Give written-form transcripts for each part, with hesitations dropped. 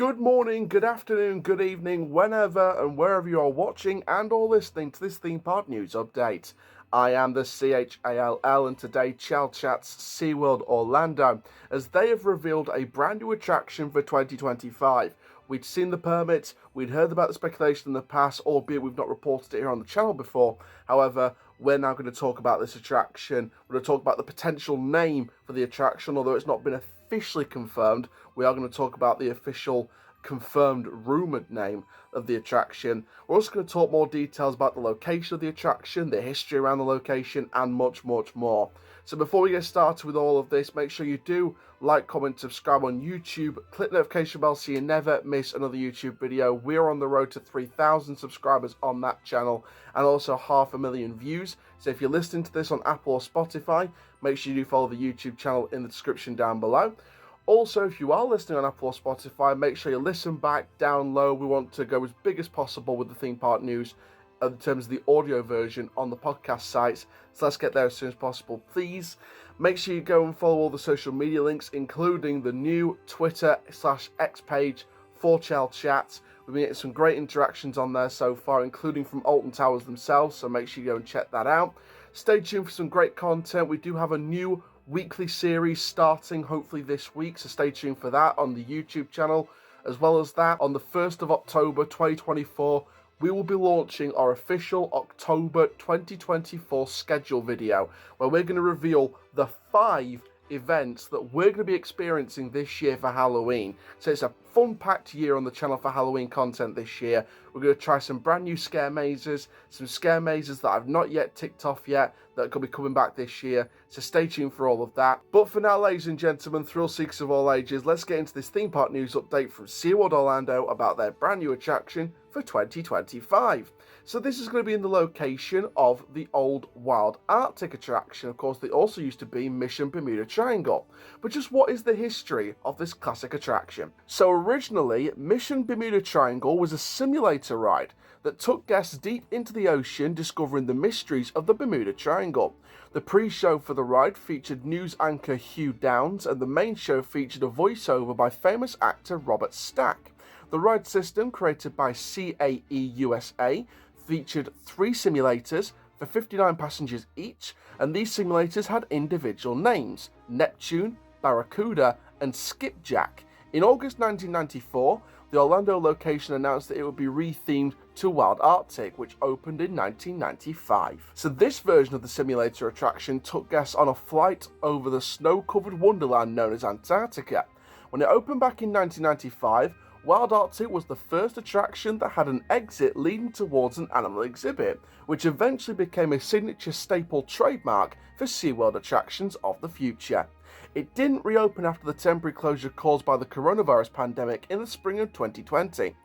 Good morning, good afternoon, good evening, whenever and wherever you are watching and or listening to this theme park news update. I am the CHALL and today Chall Chats SeaWorld Orlando as they have revealed a brand new attraction for 2025. We'd seen the permits, we'd heard about the speculation in the past, albeit we've not reported it here on the channel before. However, we're now going to talk about this attraction. We're going to talk about the potential name for the attraction, although it's not been officially confirmed. We are going to talk about the official confirmed rumoured name of the attraction. We're also going to talk more details about the location of the attraction, the history around the location, and much more. So before we get started with all of this, make sure you do like, comment, subscribe on YouTube, click the notification bell so you never miss another YouTube video. We're on the road to 3,000 subscribers on that channel and also 500,000 views. So if you're listening to this on Apple or Spotify, make sure you do follow the YouTube channel in the description down below. Also, if you are listening on Apple or Spotify, make sure you listen back down low. We want to go as big as possible with the theme park news in terms of the audio version on the podcast sites. So let's get there as soon as possible, please. Make sure you go and follow all the social media links, including the new Twitter/X page for Chall Chats. We've been getting some great interactions on there so far, including from Alton Towers themselves, so make sure you go and check that out. Stay tuned for some great content. We do have a new weekly series starting hopefully this week, so stay tuned for that on the YouTube channel. As well as that, on the 1st of October 2024, we will be launching our official October 2024 schedule video, where we're going to reveal the 5 events that we're going to be experiencing this year for Halloween. So it's a fun-packed year on the channel for Halloween content this year. We're going to try some brand new scare mazes, some scare mazes that I've not yet ticked off yet that could be coming back this year. So stay tuned for all of that. But for now, ladies and gentlemen, thrill seekers of all ages, let's get into this theme park news update from SeaWorld Orlando about their brand new attraction for 2025. So this is going to be in the location of the old Wild Artic attraction. Of course, they also used to be Mission Bermuda Triangle. But just what is the history of this classic attraction? So originally, Mission Bermuda Triangle was a simulator ride that took guests deep into the ocean, discovering the mysteries of the Bermuda Triangle. The pre-show for the ride featured news anchor Hugh Downs, and the main show featured a voiceover by famous actor Robert Stack. The ride system, created by CAE USA, featured 3 simulators for 59 passengers each, and these simulators had individual names: Neptune, Barracuda, and Skipjack. In August 1994, the Orlando location announced that it would be rethemed to Wild Artic, which opened in 1995. So this version of the simulator attraction took guests on a flight over the snow-covered wonderland known as Antarctica. When it opened back in 1995, Wild Artic was the first attraction that had an exit leading towards an animal exhibit, which eventually became a signature staple trademark for SeaWorld attractions of the future. It didn't reopen after the temporary closure caused by the coronavirus pandemic in the spring of 2020.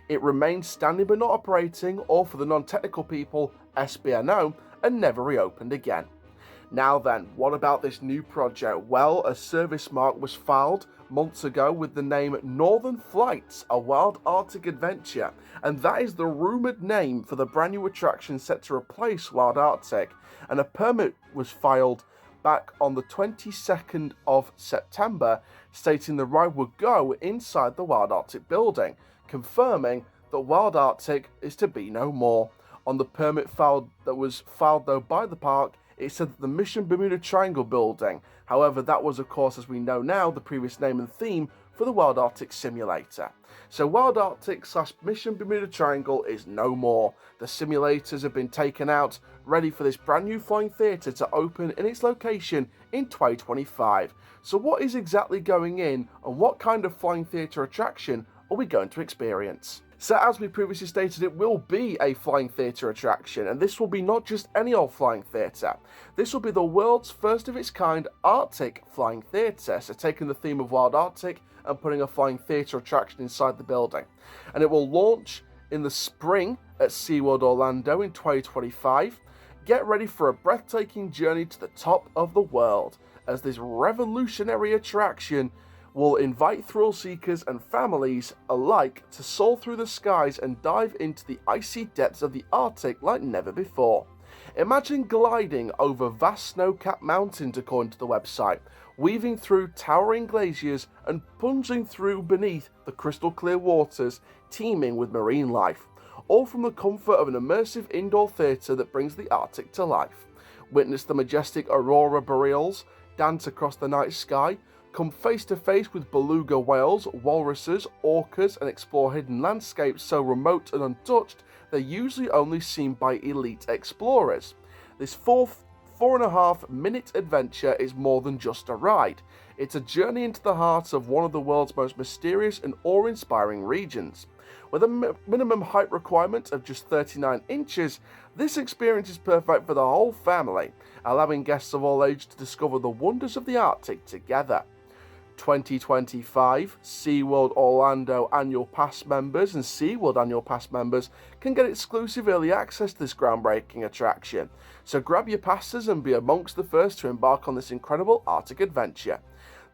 It remained standing but not operating, or for the non-technical people, SBNO, and never reopened again. Now then, what about this new project? Well, a service mark was filed months ago with the name Northern Flights, a Wild Artic adventure, and that is the rumoured name for the brand new attraction set to replace Wild Artic, and a permit was filed back on the 22nd of September, stating the ride would go inside the Wild Artic building, confirming that Wild Artic is to be no more. On the permit that was filed though by the park, it said that the Mission Bermuda Triangle building. However, that was, of course, as we know now, the previous name and theme for the Wild Artic simulator. So Wild Artic / Mission Bermuda Triangle is no more. The simulators have been taken out, ready for this brand new flying theatre to open in its location in 2025. So what is exactly going in, and what kind of flying theatre attraction are we going to experience? So as we previously stated, it will be a flying theatre attraction, and this will be not just any old flying theatre. This will be the world's first of its kind Arctic flying theatre, so taking the theme of Wild Arctic and putting a flying theatre attraction inside the building. And it will launch in the spring at SeaWorld Orlando in 2025. Get ready for a breathtaking journey to the top of the world, as this revolutionary attraction will invite thrill seekers and families alike to soar through the skies and dive into the icy depths of the Arctic like never before. Imagine gliding over vast snow-capped mountains according to the website, weaving through towering glaciers and plunging through beneath the crystal clear waters teeming with marine life, all from the comfort of an immersive indoor theatre that brings the Arctic to life. Witness the majestic aurora boreals dance across the night sky, come face to face with beluga whales, walruses, orcas, and explore hidden landscapes so remote and untouched they're usually only seen by elite explorers. This 4.5 minute adventure is more than just a ride. It's a journey into the heart of one of the world's most mysterious and awe-inspiring regions. With a minimum height requirement of just 39 inches, this experience is perfect for the whole family, allowing guests of all ages to discover the wonders of the Arctic together. 2025 SeaWorld Orlando Annual Pass members and SeaWorld Annual Pass members can get exclusive early access to this groundbreaking attraction. So grab your passes and be amongst the first to embark on this incredible Arctic adventure.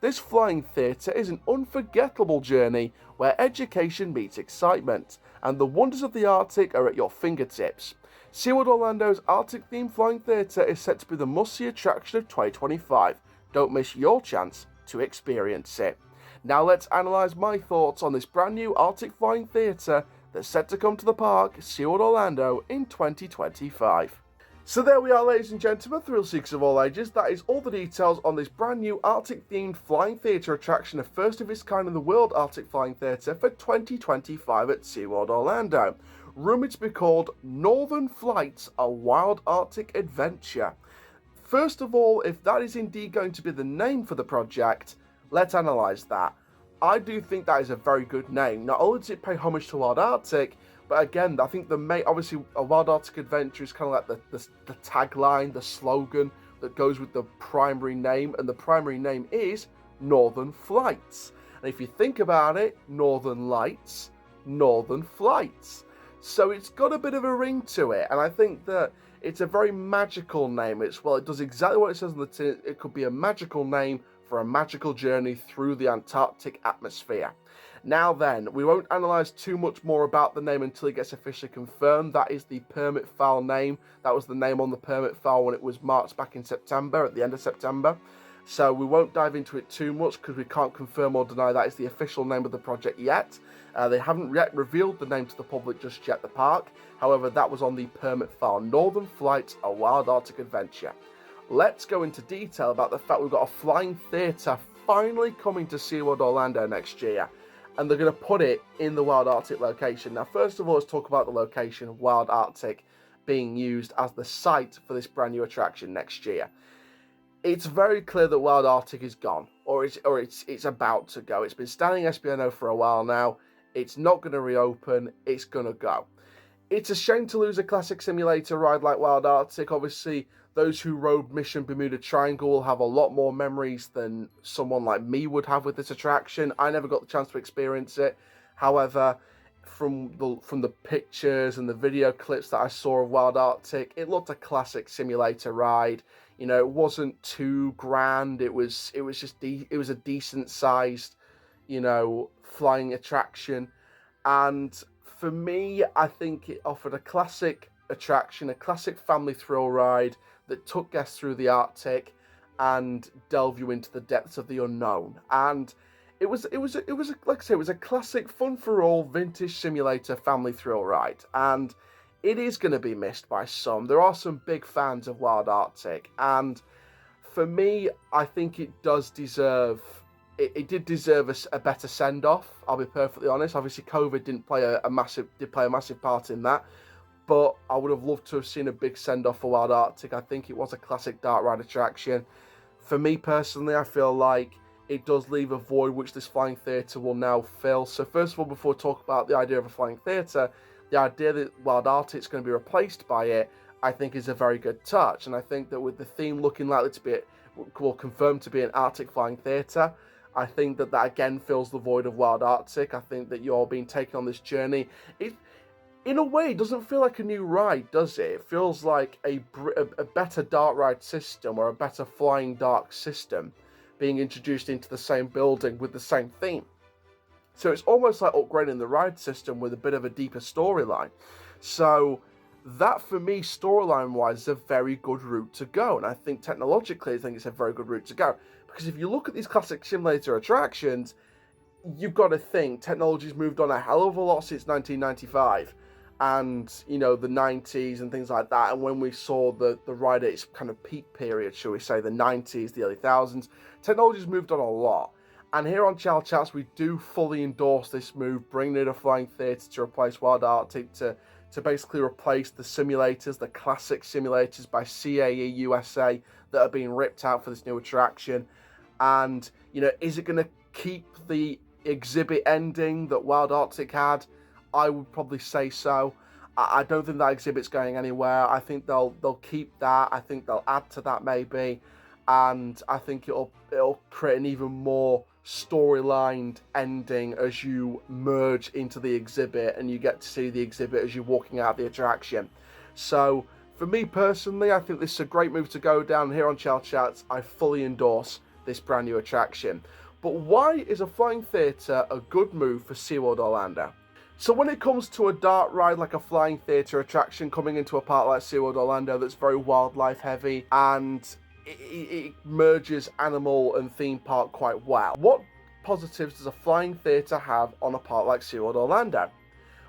This flying theatre is an unforgettable journey where education meets excitement, and the wonders of the Arctic are at your fingertips. SeaWorld Orlando's Arctic-themed flying theatre is set to be the must-see attraction of 2025. Don't miss your chance to experience it. Now let's analyse my thoughts on this brand new Arctic flying theatre that's set to come to the park, SeaWorld Orlando, in 2025. So there we are, ladies and gentlemen, thrill seekers of all ages. That is all the details on this brand new Arctic themed flying theatre attraction, a first of its kind in the world Arctic flying theatre for 2025 at SeaWorld Orlando. Rumoured to be called Northern Flights, a Wild Arctic Adventure. First of all, if that is indeed going to be the name for the project, let's analyse that. I do think that is a very good name. Not only does it pay homage to Wild Arctic, but again, I think obviously a Wild Arctic Adventure is kind of like the tagline, the slogan that goes with the primary name, and the primary name is Northern Flights. And if you think about it, Northern Lights, Northern Flights. So it's got a bit of a ring to it, and I think that it's a very magical name. It does exactly what it says on the tin. It could be a magical name for a magical journey through the Antarctic atmosphere. Now then, we won't analyse too much more about the name until it gets officially confirmed. That is the permit file name. That was the name on the permit file when it was marked back in September, at the end of September. So we won't dive into it too much because we can't confirm or deny that is the official name of the project yet. They haven't yet revealed the name to the public just yet, the park. However, that was on the permit file. Northern Flights, a Wild Arctic Adventure. Let's go into detail about the fact we've got a flying theatre finally coming to SeaWorld Orlando next year. And they're going to put it in the Wild Arctic location. Now, first of all, let's talk about the location of Wild Arctic being used as the site for this brand new attraction next year. It's very clear that Wild Arctic is gone, or it's about to go. It's been standing SBNO for a while now. It's not going to reopen. It's going to go. It's a shame to lose a classic simulator ride like Wild Arctic. Obviously, those who rode Mission Bermuda Triangle will have a lot more memories than someone like me would have with this attraction. I never got the chance to experience it. However, from the pictures and the video clips that I saw of Wild Arctic, it looked a classic simulator ride. You know, it wasn't too grand. It was a decent sized, flying attraction. And for me, I think it offered a classic attraction, a classic family thrill ride that took guests through the Arctic and delve you into the depths of the unknown. And it was like I say, it was a classic fun for all vintage simulator family thrill ride. And it is going to be missed by some. There are some big fans of Wild Arctic, and for me, I think it does deserve. It did deserve a better send-off. I'll be perfectly honest. Obviously, COVID didn't play a massive part in that, but I would have loved to have seen a big send-off for Wild Arctic. I think it was a classic dark ride attraction. For me personally, I feel like it does leave a void which this flying theatre will now fill. So first of all, before we talk about the idea of a flying theatre, the idea that Wild Arctic is going to be replaced by it, I think is a very good touch. And I think that with the theme looking likely to be, confirmed to be an Arctic flying theatre, I think that again fills the void of Wild Arctic. I think that you're being taken on this journey. In a way, it doesn't feel like a new ride, does it? It feels like a better dark ride system or a better flying dark system being introduced into the same building with the same theme. So it's almost like upgrading the ride system with a bit of a deeper storyline. So That, for me, storyline-wise, is a very good route to go. And I think technologically, I think it's a very good route to go. Because if you look at these classic simulator attractions, you've got to think technology's moved on a hell of a lot since 1995 and, you know, the 90s and things like that. And when we saw the ride at its kind of peak period, shall we say, the 90s, the early thousands, technology's moved on a lot. And here on Chall Chats, we do fully endorse this move, bringing in a flying theatre to replace Wild Artic, to basically replace the simulators, the classic simulators by CAE USA that are being ripped out for this new attraction. And, you know, is it going to keep the exhibit ending that Wild Artic had? I would probably say so. I don't think that exhibit's going anywhere. I think they'll keep that. I think they'll add to that maybe, and I think it'll create an even more storylined ending as you merge into the exhibit and you get to see the exhibit as you're walking out of the attraction. So for me personally, I think this is a great move to go down. Here on Chall Chats, I fully endorse this brand new attraction. But why is a flying theatre a good move for SeaWorld Orlando? So when it comes to a dark ride like a flying theatre attraction coming into a park like SeaWorld Orlando that's very wildlife heavy and it merges animal and theme park quite well, what positives does a flying theatre have on a park like SeaWorld Orlando?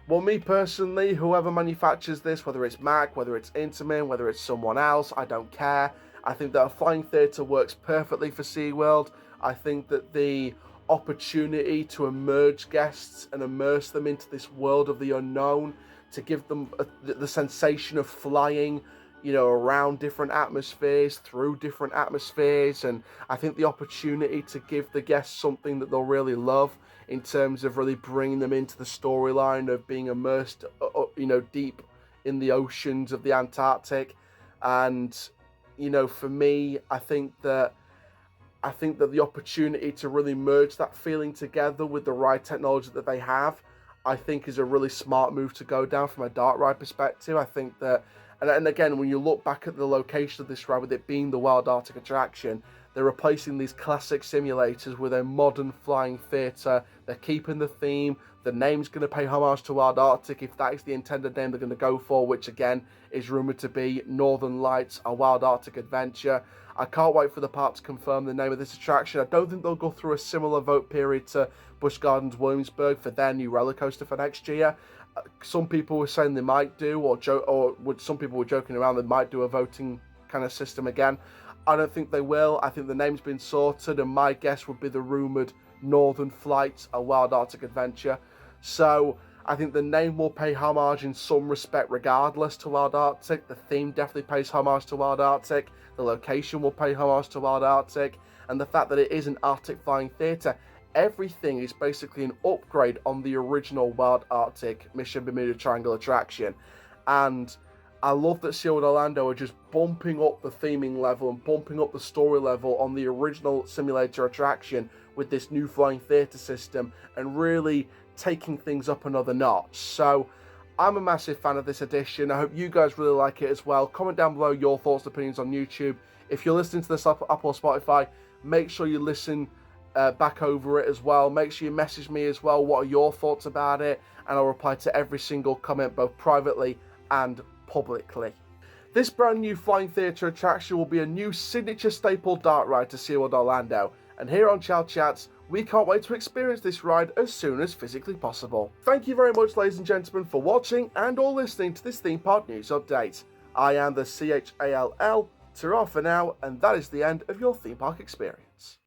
Well, me personally, whoever manufactures this, whether it's Mac, whether it's Intamin, whether it's someone else, I don't care. I think that a flying theatre works perfectly for SeaWorld. I think that the opportunity to immerse guests and immerse them into this world of the unknown, to give them the sensation of flying, you know, around different atmospheres, through different atmospheres, and I think the opportunity to give the guests something that they'll really love in terms of really bringing them into the storyline of being immersed, you know, deep in the oceans of the Antarctic. And, you know, for me, I think that the opportunity to really merge that feeling together with the ride technology that they have, I think is a really smart move to go down from a dark ride perspective. I think that, and again, when you look back at the location of this ride, with it being the Wild Artic attraction, they're replacing these classic simulators with a modern flying theatre. They're keeping the theme. The name's going to pay homage to Wild Artic, if that is the intended name they're going to go for, which again is rumoured to be Northern Lights, a Wild Arctic adventure. I can't wait for the park to confirm the name of this attraction. I don't think they'll go through a similar vote period to Busch Gardens Williamsburg for their new roller coaster for next year. Some people were saying they might do, some people were joking around they might do a voting kind of system again. I don't think they will. I think the name's been sorted, and my guess would be the rumoured Northern Flights, a Wild Arctic adventure. So I think the name will pay homage in some respect regardless to Wild Arctic. The theme definitely pays homage to Wild Arctic. The location will pay homage to Wild Arctic. And the fact that it is an Arctic flying theatre, everything is basically an upgrade on the original Wild Arctic Mission Bermuda Triangle attraction. And I love that SeaWorld Orlando are just bumping up the theming level and bumping up the story level on the original simulator attraction with this new flying theatre system and really taking things up another notch. So I'm a massive fan of this edition. I hope you guys really like it as well. Comment down below your thoughts and opinions on YouTube. If you're listening to this Apple or Spotify, make sure you listen back over it as well. Make sure you message me as well. What are your thoughts about it? And I'll reply to every single comment, both privately and publicly. This brand new flying theatre attraction will be a new signature staple dark ride to SeaWorld Orlando. And here on Chall Chats, we can't wait to experience this ride as soon as physically possible. Thank you very much, ladies and gentlemen, for watching and or listening to this theme park news update. I am the CHALL. Ta-ra for now, and that is the end of your theme park experience.